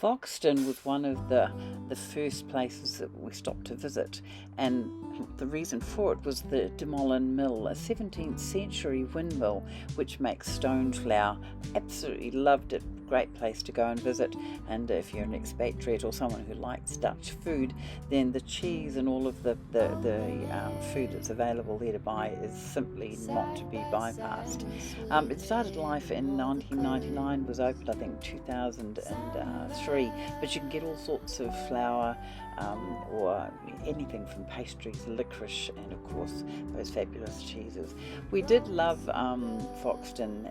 Foxton was one of the first places that we stopped to visit, and the reason for it was the Molen mill, a 17th century windmill which makes stone flour. Absolutely loved it. Great place to go and visit, and if you're an expatriate or someone who likes Dutch food, then the cheese and all of the food that's available there to buy is simply not to be bypassed. It started life in 1999, was opened I think 2003, but you can get all sorts of flour or anything from pastries, licorice, and of course those fabulous cheeses. We did love Foxton,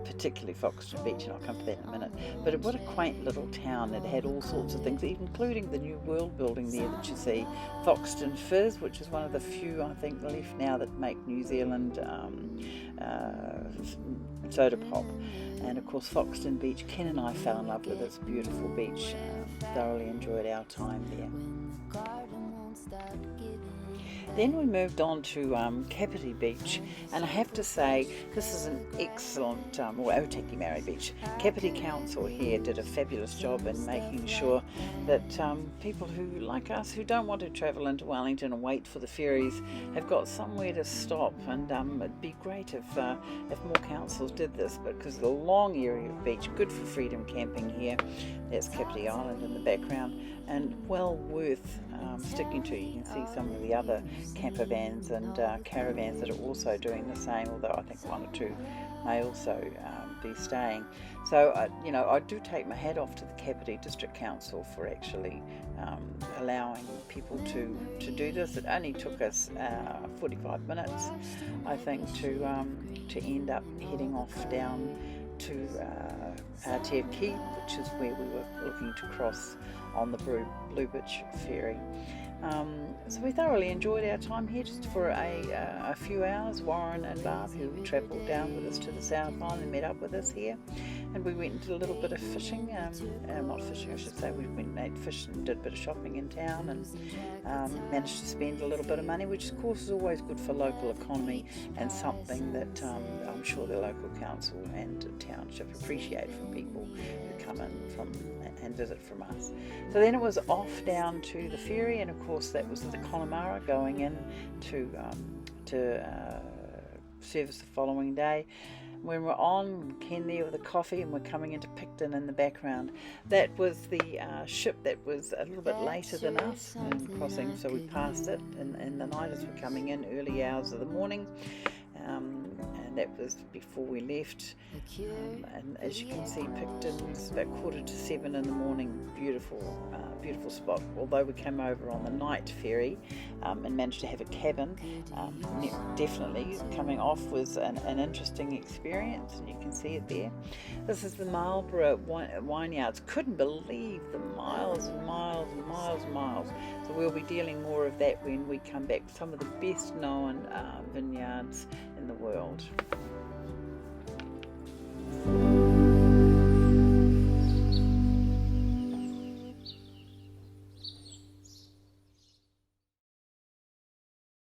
particularly Foxton Beach, and I'll come to that in a minute. But what a quaint little town. It had all sorts of things, including the new world building there that you see. Foxton Fizz, which is one of the few I think left now that make New Zealand soda pop. And of course Foxton Beach, Ken and I fell in love with this beautiful beach. Thoroughly enjoyed our time there. Then we moved on to Kapiti Beach, and I have to say this is an excellent, or Otaki Maori Beach. Kapiti Council here did a fabulous job in making sure that people who, like us, who don't want to travel into Wellington and wait for the ferries, have got somewhere to stop. And it'd be great if more councils did this, because the long area of beach, good for freedom camping here. There's Kapiti Island in the background, and well worth sticking to. You can see some of the other camper vans and caravans that are also doing the same, although I think one or two may also be staying. So I do take my hat off to the Kapiti District Council for actually allowing people to do this. It only took us 45 minutes, I think, to end up heading off down to Te Key, which is where we were looking to cross on the Blue Beach ferry. So we thoroughly enjoyed our time here just for a few hours. Warren and Barb, who travelled down with us to the South Island, met up with us here, and we went and did a little bit of fishing, not fishing I should say, we went and ate fish and did a bit of shopping in town, and managed to spend a little bit of money, which of course is always good for local economy, and something that I'm sure the local council and township appreciate from people who come in and visit from us. So then it was off down to the ferry, and of course that was the Connemara going in to service the following day. When we're on, Ken there with a coffee, and we're coming into Picton in the background. That was the ship that was a little bit later than us crossing, so we passed it in the night as we're coming in, early hours of the morning. And that was before we left, and as you can see, Picton's about 6:45 in the morning. Beautiful spot. Although we came over on the night ferry and managed to have a cabin, definitely coming off was an interesting experience, and you can see it there. This is the Marlborough Wineyards. Couldn't believe the miles and miles and miles and miles. So we'll be dealing more of that when we come back. Some of the best known vineyards in the world.